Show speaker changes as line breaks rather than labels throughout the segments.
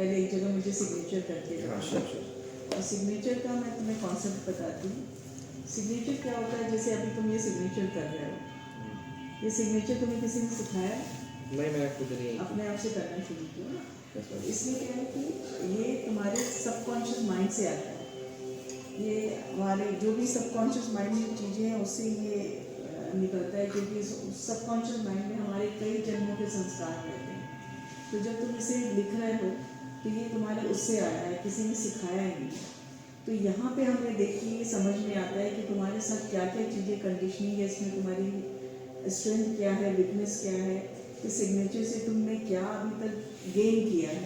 पहले एक जगह मुझे सिग्नेचर करके
हाँ, श्योर।
और सिग्नेचर का मैं तुम्हें कॉन्सेप्ट बताती हूँ। सिग्नेचर क्या होता है, जैसे अभी तुम ये सिग्नेचर कर रहे हो, ये सिग्नेचर तुम्हें किसी ने सिखाया?
नहीं, मैं खुद नहीं,
अपने आप से करना शुरू किया ना।
Yes, ma'am.
इसलिए क्या है कि ये तुम्हारे सबकॉन्शियस माइंड से आता है। ये हमारे जो भी सबकॉन्शियस माइंड में चीज़ें हैं उससे ये निकलता है, क्योंकि सबकॉन्शियस माइंड में हमारे कई जन्मों के संस्कार रहते हैं। तो जब तुम इसे लिख रहे हो तो ये तुम्हारे उससे आया है, किसी ने सिखाया ही नहीं। तो यहाँ पे हमें देखिए ये समझ में आता है कि तुम्हारे साथ क्या क्या चीज़ें कंडीशनिंग है, इसमें तुम्हारी स्ट्रेंथ क्या है, वीकनेस क्या है, इस सिग्नेचर से तुमने क्या अभी तक गेन किया है,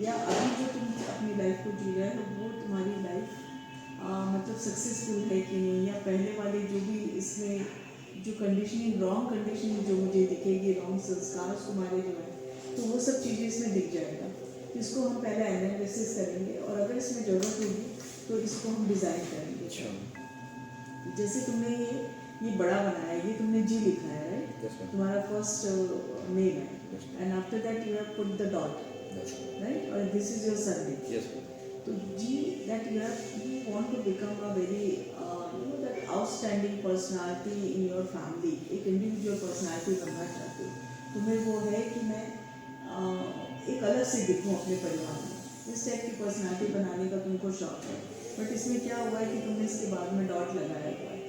या अभी जो तुम अपनी लाइफ को जी रहे हो वो तुम्हारी लाइफ मतलब सक्सेसफुल है कि नहीं, या पहले वाले जो भी इसमें जो कंडीशनिंग, रॉन्ग कंडीशनिंग जो मुझे दिखेगी, रॉन्ग संस्कार तुम्हारे जो है, तो वो सब चीज़ें इसमें दिख जाएगा। इसको हम पहले एनालिसिस करेंगे और अगर इसमें ज़रूरत होगी तो इसको हम डिज़ाइन करेंगे। जैसे तुमने ये बड़ा बनाया है, ये तुमने जी लिखा है,
Yes, ma'am.
तुम्हारा फर्स्ट नेम है,
Yes, ma'am.
And after that you have put the dot,
Yes, ma'am.
Right, और this is your surname.
Yes, ma'am.
तो जी that you want to become a very that outstanding personality in your family, एक individual personality बनना चाहते हो। तुम्हें वो है कि मैं एक अलग से दिखूँ अपने परिवार में, इस टाइप की पर्सनालिटी बनाने का तुमको शौक है। बट इसमें क्या हुआ है कि तुमने इसके बाद में डॉट लगाया हुआ है,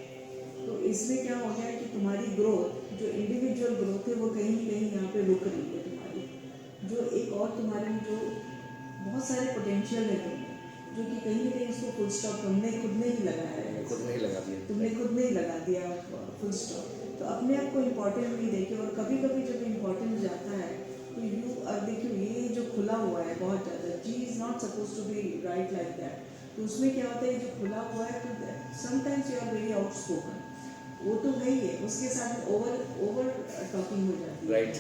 तो इसमें क्या हो गया है कि तुम्हारी ग्रोथ, जो इंडिविजुअल ग्रोथ है, वो कहीं ना कहीं यहाँ पे रुक रही है तुम्हारी। जो एक और तुम्हारे में जो बहुत सारे पोटेंशियल है तुमने, जो कि कहीं ना कहीं उसको फुल स्टॉप तुमने खुद ने ही लगाया है,
खुद नहीं लगा दिया,
तुमने खुद ने ही लगा दिया फुल स्टॉप। तो अपने आप को इम्पोर्टेंट नहीं देखे, और कभी कभी जब इम्पोर्टेंट जाता है तो यू देखियो ये जो खुला हुआ है बहुत ज़्यादा, G is not suppose to be write like that. तो उसमें क्या होता है, जो खुला हुआ है तो sometimes you are very outspoken, वो तो है ही है, उसके साथ ओवर टॉकिंग हो जाती है।
Right,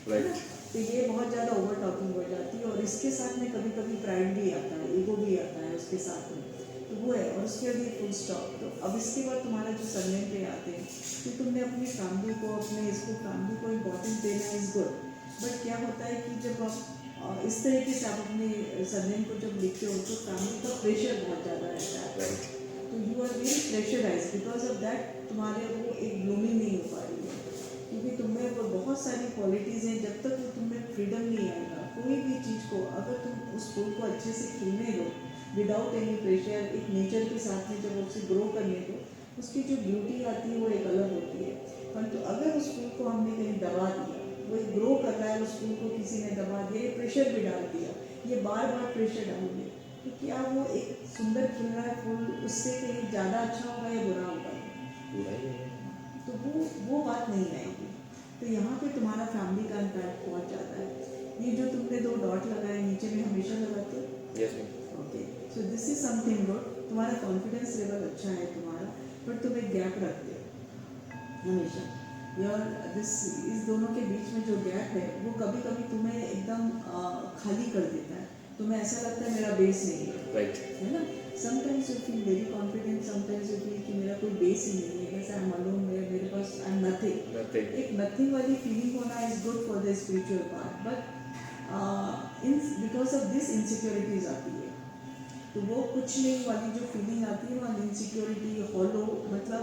right.
तो ये बहुत ज़्यादा ओवर टॉकिंग हो जाती है, और इसके साथ में कभी कभी प्राइड भी आता है, ईगो भी आता है उसके साथ में, तो वो है। और उसके बाद ये फुल स्टॉप। तो अब इसके बाद तुम्हारा जो सरनेम पे आते हैं, तो तुमने अपनी फैमिली को, अपने इसको फैमिली को इम्पोर्टेंस देना इज़ गुड। बट क्या होता है कि जब आप इस तरीके से आप अपने सरनेम को जब लिखते हो तो फैमिली का प्रेशर बहुत ज़्यादा रहता है, तो you are very pressurise, because of that तुम्हारे वो एक ब्लूमिंग नहीं हो पा रही है, क्योंकि तुम्हें वो बहुत सारी क्वालिटीज़ हैं। जब तक वो तुम्हें फ्रीडम नहीं आएगा कोई भी चीज़ को, अगर तुम उस फूल को अच्छे से खिलने दो विदाउट एनी प्रेशर, एक नेचर के साथ में जब उसे ग्रो करने दो, उसकी जो ब्यूटी आती है वो एक अलग होती है। परंतु अगर उस फूल को हमने कहीं दबा दिया, वो ग्रो कर रहा है, उस फूल को किसी ने दबा दिया, ये प्रेशर भी डाल दिया, ये बार बार प्रेशर डालोगे, तो क्या वो एक सुंदर खिल रहा है फूल, उससे कहीं ज़्यादा अच्छा होगा या बुरा होगा? तो वो बात नहीं आएगी। तो यहाँ पे तुम्हारा फैमिली का इम्पैक्ट बहुत ज़्यादा है। ये जो तुमने 2 डॉट लगाए नीचे में, हमेशा लगाते हो?
Yes, ma'am.
Okay, so this is something good. तुम्हारा कॉन्फिडेंस लेवल अच्छा है तुम्हारा, बट तुम एक गैप रखते हो हमेशा। यार दिस, इस दोनों के बीच में जो गैप है वो कभी कभी तुम्हें एकदम खाली कर देता है, तुम्हें ऐसा लगता है मेरा बेस नहीं है,
राइट,
है ना। Sometimes you feel very confident, sometimes you feel कि मेरा कोई बेस ही नहीं है, जैसे आई एम अलोन, मेरे पास आई एम नथिंग। एक नथिंग वाली फीलिंग होना is good for the spiritual part, but in because of this insecurities आती है, तो वो कुछ नहीं वाली जो फीलिंग आती है वहाँ इनसिक्योरिटी, हॉलो, मतलब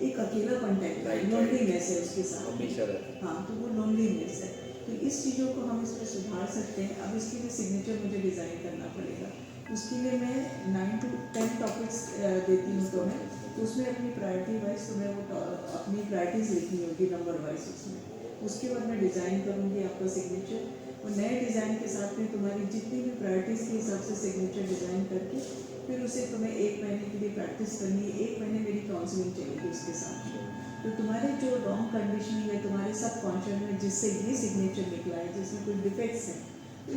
एक अकेलापन टाइप, लोनलीनेस है उसके साथ। हाँ, तो वो लोनलीनेस है। तो इस चीज़ों को हम इसमें सुधार सकते हैं। अब इसके लिए सिग्नेचर मुझे डिज़ाइन करना पड़ेगा, उसके लिए मैं 9 to 10 टॉपिक्स देती हूँ, तो मैं तो उसमें अपनी प्रायोरिटी वाइज तुम्हें वो अपनी प्रायोरिटीज़ लिखनी होगी नंबर वाइज उसमें। उसके बाद मैं डिज़ाइन करूँगी आपका सिग्नेचर, और नए डिज़ाइन के साथ में तुम्हारी जितनी भी प्रायोरिटीज़ के हिसाब से सिग्नेचर डिज़ाइन करके फिर उसे तुम्हें 1 महीने के लिए प्रैक्टिस करनी है। 1 महीने मेरी काउंसलिंग चलेगी उसके साथ। तो तुम्हारे जो रॉन्ग कंडीशनिंग है तुम्हारे सब कॉन्शियस में, जिससे ये सिग्नेचर निकला है, जिसमें कुछ डिफेक्ट्स हैं, तो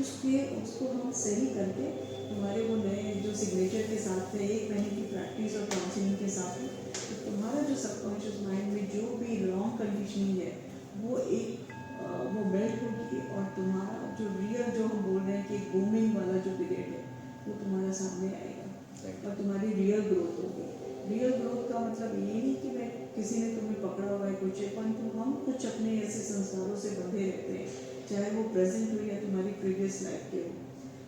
उसको हम सही करके तुम्हारे वो नए जो सिग्नेचर के साथ में 1 महीने की प्रैक्टिस और काउंसलिंग के साथ में, तो तुम्हारा जो सबकॉन्शियस माइंड में जो भी रॉन्ग कंडीशनिंग है वो वो मेल्ट होगी, और तुम्हारा जो रियल, जो हम बोल रहे हैं कि बूमिंग वाला जो पीरियड है वो तुम्हारा सामने आएगा, और तुम्हारी रियल ग्रोथ होगी। रियल ग्रोथ का मतलब ये नहीं कि मैं किसी ने तुम्हें पकड़ा हुआ है कुछ है, परंतु हम कुछ अपने ऐसे संस्कारों से बंधे रहते हैं, चाहे वो प्रेजेंट हो या तुम्हारी प्रीवियस लाइफ के हो।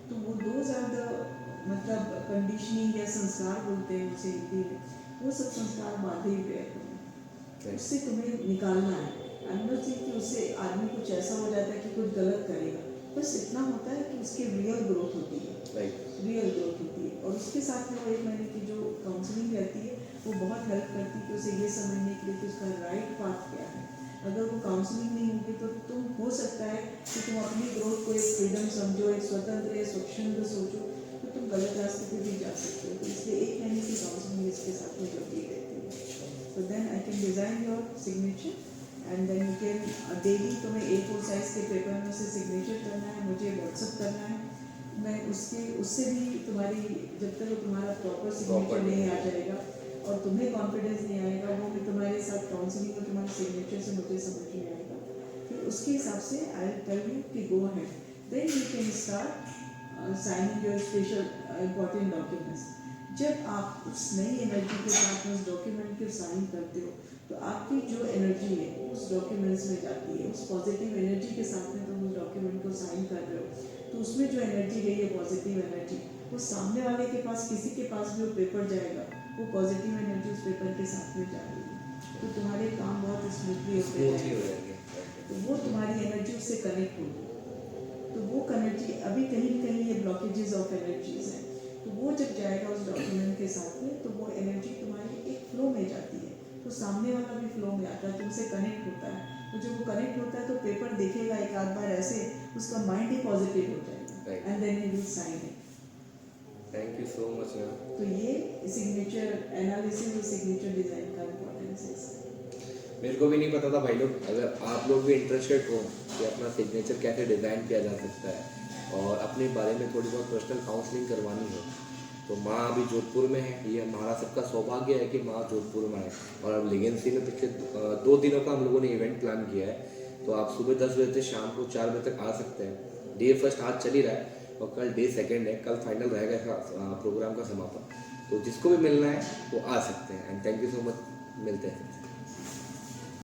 तो वो दोज आर द मतलब कंडीशनिंग या संस्कार बोलते हैं उसे हिंदी में, वो सब संस्कार बांधे हुए हैं तुम्हें, उससे तुम्हें निकालना है। अंदर से कि उससे आदमी कुछ ऐसा हो जाता है कि कुछ गलत करेगा, बस इतना होता है कि उसकी रियल ग्रोथ होती है, रियल ग्रोथ होती है। और उसके साथ में वो 1 महीने की जो काउंसलिंग रहती है वो बहुत हेल्प करती है कि उसे ये समझने के लिए कि उसका राइट पाथ क्या है। अगर वो काउंसलिंग नहीं होगी तो तुम हो सकता है कि तुम अपनी ग्रोथ को एक फ्रीडम समझो, एक स्वतंत्र या स्वच्छंद सोचो, तो तुम गलत रास्ते पे भी जा सकते हो। तो इसलिए 1 महीने की काउंसलिंग इसके साथ में जुड़ी रहती है। So then I can design your signature and then you can daily तुम्हें A4 साइज के पेपर में से सिग्नेचर करना है, मुझे व्हाट्सअप करना है। मैं उससे भी तुम्हारी जब तक तुम्हारा प्रॉपर सिग्नेचर नहीं आ जाएगा और तुम्हें कॉन्फिडेंस नहीं आएगा, वो भी तुम्हारे साथ काउंसलिंग में तुम्हारे सिग्नेचर से मुझे समझ नहीं आएगा, फिर उसके हिसाब से आई विल टेल यू कि go ahead, then you can start signing your special important documents. जब आप उस नई एनर्जी के साथ उस डॉक्यूमेंट के साइन करते हो तो आपकी जो एनर्जी है उस डॉक्यूमेंट्स में जाती है, उस पॉजिटिव एनर्जी के साथ में तुम उस डॉक्यूमेंट को साइन कर रहे हो, तो उसमें जो एनर्जी गई है पॉजिटिव एनर्जी, वो सामने वाले के पास किसी के पास भी वो पेपर जाएगा, वो पॉजिटिव एनर्जी उस पेपर के साथ में जा रही है, तो तुम्हारे काम बहुत स्मूथली होते हैं, तो वो तुम्हारी एनर्जी उससे कनेक्ट होगी। तो वो एनर्जी अभी कहीं कहीं ये ब्लॉकेजेस ऑफ एनर्जीज हैं, तो वो जब जाएगा उस डॉक्यूमेंट के साथ में तो वो एनर्जी तुम्हारी एक फ्लो में जाती है, तो सामने वाला भी फ्लो में आता है, तुमसे कनेक्ट होता है। तो जब वो कनेक्ट होता है तो पेपर देखेगा एक आध बार ऐसे, उसका माइंड ही पॉजिटिव हो जाएगा and then he will sign it.
Thank you so much ma'am.
तो ये सिग्नेचर एनालिसिस और सिग्नेचर डिजाइन का इम्पोर्टेंस है।
मेरे को भी नहीं पता था भाई लोग, अगर आप लोग भी इंटरेस्टेड हो कि अपना सिग्नेचर कैसे डिज़ाइन किया जा सकता है और अपने बारे में थोड़ी बहुत पर्सनल काउंसलिंग करवानी हो, तो माँ अभी जोधपुर में है। ये हमारा सबका सौभाग्य है कि माँ जोधपुर में है। और अब लेगेंसी में पिछले 2 दिनों का हम लोगों ने इवेंट प्लान किया है, तो आप सुबह 10 बजे से शाम को 4 बजे तक आ सकते हैं। डे फर्स्ट आज चल ही रहा है और कल डे सेकेंड है, कल फाइनल रहेगा इसका प्रोग्राम का समापन। तो जिसको भी मिलना है वो आ सकते हैं। And thank you so much, मिलते हैं।